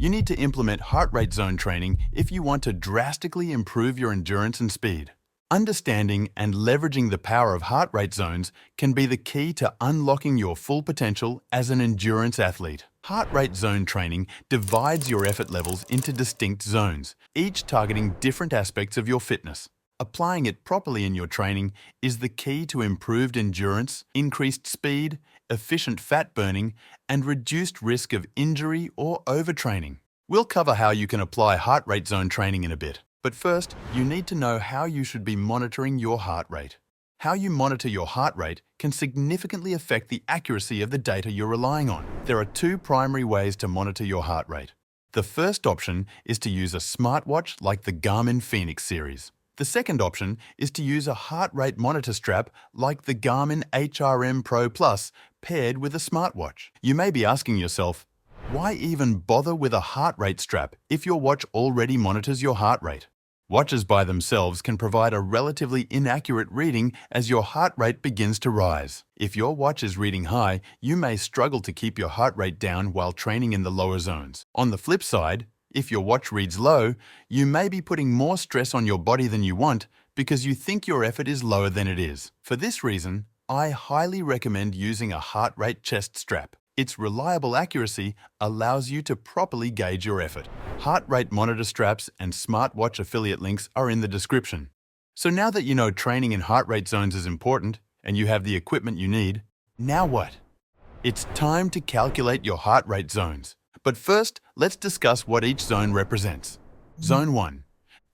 You need to implement heart rate zone training if you want to drastically improve your endurance and speed. Understanding and leveraging the power of heart rate zones can be the key to unlocking your full potential as an endurance athlete. Heart rate zone training divides your effort levels into distinct zones, each targeting different aspects of your fitness. Applying it properly in your training is the key to improved endurance, increased speed, efficient fat burning, and reduced risk of injury or overtraining. We'll cover how you can apply heart rate zone training in a bit. But first, you need to know how you should be monitoring your heart rate. How you monitor your heart rate can significantly affect the accuracy of the data you're relying on. There are two primary ways to monitor your heart rate. The first option is to use a smartwatch like the Garmin Fenix series. The second option is to use a heart rate monitor strap like the Garmin HRM Pro Plus paired with a smartwatch. You may be asking yourself, why even bother with a heart rate strap if your watch already monitors your heart rate? Watches by themselves can provide a relatively inaccurate reading as your heart rate begins to rise. If your watch is reading high, you may struggle to keep your heart rate down while training in the lower zones. On the flip side, if your watch reads low, you may be putting more stress on your body than you want because you think your effort is lower than it is. For this reason, I highly recommend using a heart rate chest strap. Its reliable accuracy allows you to properly gauge your effort. Heart rate monitor straps and smartwatch affiliate links are in the description. So now that you know training in heart rate zones is important and you have the equipment you need, now what? It's time to calculate your heart rate zones. But first, let's discuss what each zone represents. Zone 1.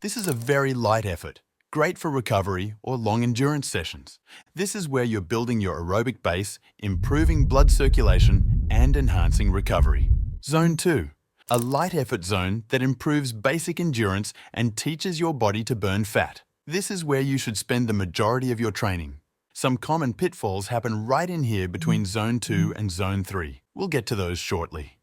This is a very light effort, great for recovery or long endurance sessions. This is where you're building your aerobic base, improving blood circulation, and enhancing recovery. Zone 2. A light effort zone that improves basic endurance and teaches your body to burn fat. This is where you should spend the majority of your training. Some common pitfalls happen right in here between Zone 2 and Zone 3. We'll get to those shortly.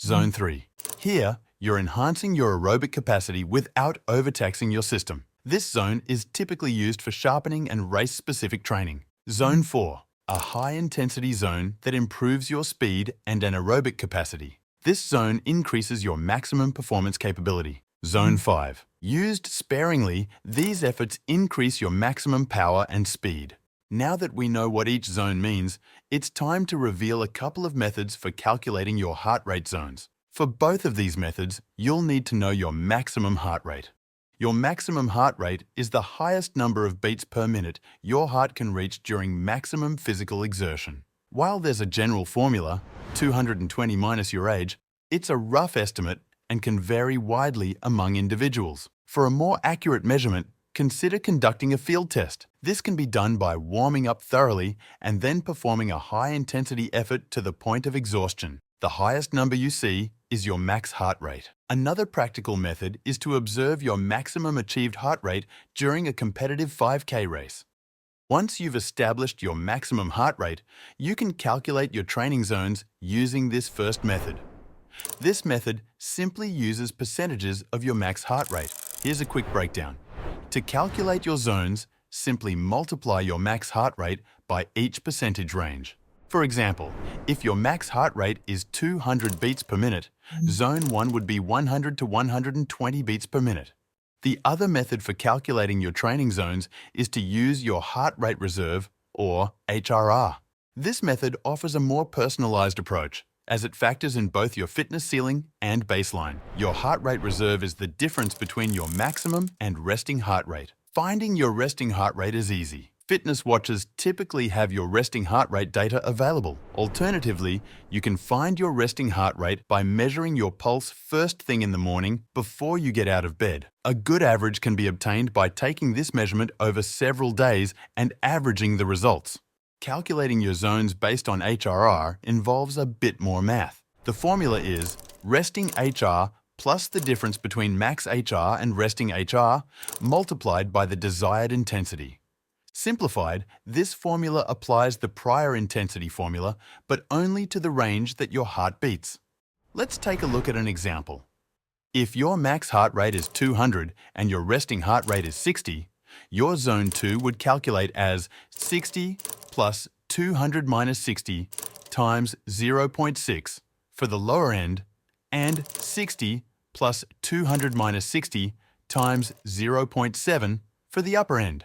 Zone 3. Here, you're enhancing your aerobic capacity without overtaxing your system. This zone is typically used for sharpening and race-specific training. Zone 4. A high-intensity zone that improves your speed and anaerobic capacity. This zone increases your maximum performance capability. Zone 5. Used sparingly, these efforts increase your maximum power and speed. Now that we know what each zone means, it's time to reveal a couple of methods for calculating your heart rate zones. For both of these methods, you'll need to know your maximum heart rate. Your maximum heart rate is the highest number of beats per minute your heart can reach during maximum physical exertion. While there's a general formula, 220 minus your age, it's a rough estimate and can vary widely among individuals. For a more accurate measurement, consider conducting a field test. This can be done by warming up thoroughly and then performing a high-intensity effort to the point of exhaustion. The highest number you see is your max heart rate. Another practical method is to observe your maximum achieved heart rate during a competitive 5K race. Once you've established your maximum heart rate, you can calculate your training zones using this first method. This method simply uses percentages of your max heart rate. Here's a quick breakdown. To calculate your zones, simply multiply your max heart rate by each percentage range. For example, if your max heart rate is 200 beats per minute, Zone 1 would be 100 to 120 beats per minute. The other method for calculating your training zones is to use your heart rate reserve, or HRR. This method offers a more personalized approach, as it factors in both your fitness ceiling and baseline. Your heart rate reserve is the difference between your maximum and resting heart rate. Finding your resting heart rate is easy. Fitness watches typically have your resting heart rate data available. Alternatively, you can find your resting heart rate by measuring your pulse first thing in the morning before you get out of bed. A good average can be obtained by taking this measurement over several days and averaging the results. Calculating your zones based on HRR involves a bit more math. The formula is resting HR plus the difference between max HR and resting HR multiplied by the desired intensity. Simplified, this formula applies the prior intensity formula, but only to the range that your heart beats. Let's take a look at an example. If your max heart rate is 200 and your resting heart rate is 60, your Zone 2 would calculate as 60 plus 200 minus 60 times 0.6. For the lower end, and 60 plus 200 minus 60 times 0.7 for the upper end.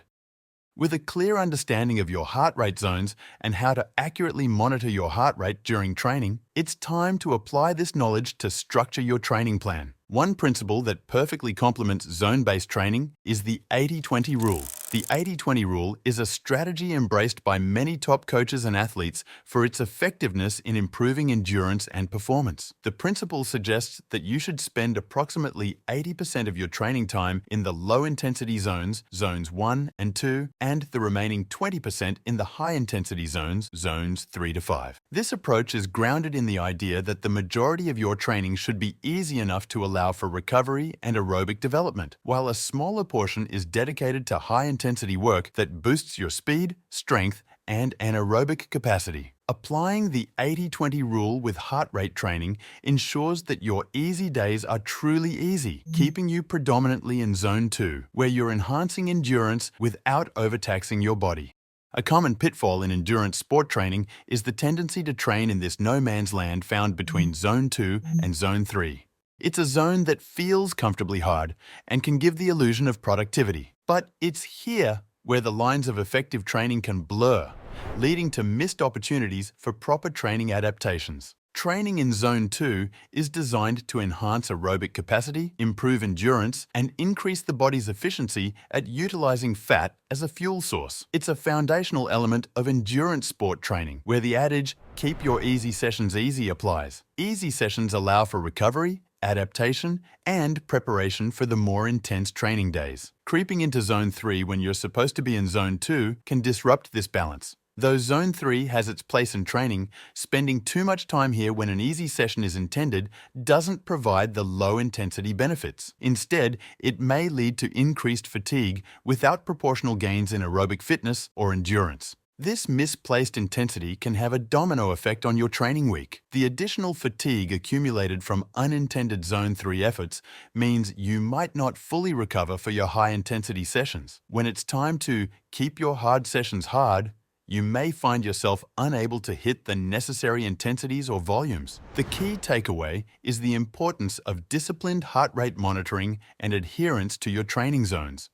With a clear understanding of your heart rate zones and how to accurately monitor your heart rate during training, it's time to apply this knowledge to structure your training plan. One principle that perfectly complements zone-based training is the 80-20 rule. The 80-20 rule is a strategy embraced by many top coaches and athletes for its effectiveness in improving endurance and performance. The principle suggests that you should spend approximately 80% of your training time in the low-intensity zones, zones 1 and 2, and the remaining 20% in the high-intensity zones, zones 3 to 5. This approach is grounded in the idea that the majority of your training should be easy enough to allow for recovery and aerobic development, while a smaller portion is dedicated to high-intensity work that boosts your speed, strength, and anaerobic capacity. Applying the 80-20 rule with heart rate training ensures that your easy days are truly easy, keeping you predominantly in Zone 2, where you're enhancing endurance without overtaxing your body. A common pitfall in endurance sport training is the tendency to train in this no-man's land found between Zone 2 and Zone 3. It's a zone that feels comfortably hard and can give the illusion of productivity. But it's here where the lines of effective training can blur, leading to missed opportunities for proper training adaptations. Training in Zone 2 is designed to enhance aerobic capacity, improve endurance, and increase the body's efficiency at utilizing fat as a fuel source. It's a foundational element of endurance sport training, where the adage, "keep your easy sessions easy," applies. Easy sessions allow for recovery, adaptation, and preparation for the more intense training days. Creeping into Zone 3 when you're supposed to be in Zone 2 can disrupt this balance. Though Zone 3 has its place in training, spending too much time here when an easy session is intended doesn't provide the low-intensity benefits. Instead, it may lead to increased fatigue without proportional gains in aerobic fitness or endurance. This misplaced intensity can have a domino effect on your training week. The additional fatigue accumulated from unintended Zone 3 efforts means you might not fully recover for your high-intensity sessions. When it's time to keep your hard sessions hard, you may find yourself unable to hit the necessary intensities or volumes. The key takeaway is the importance of disciplined heart rate monitoring and adherence to your training zones.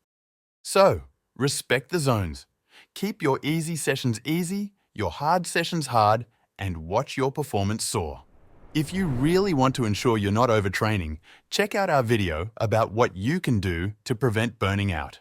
So, respect the zones. Keep your easy sessions easy, your hard sessions hard, and watch your performance soar. If you really want to ensure you're not overtraining, check out our video about what you can do to prevent burning out.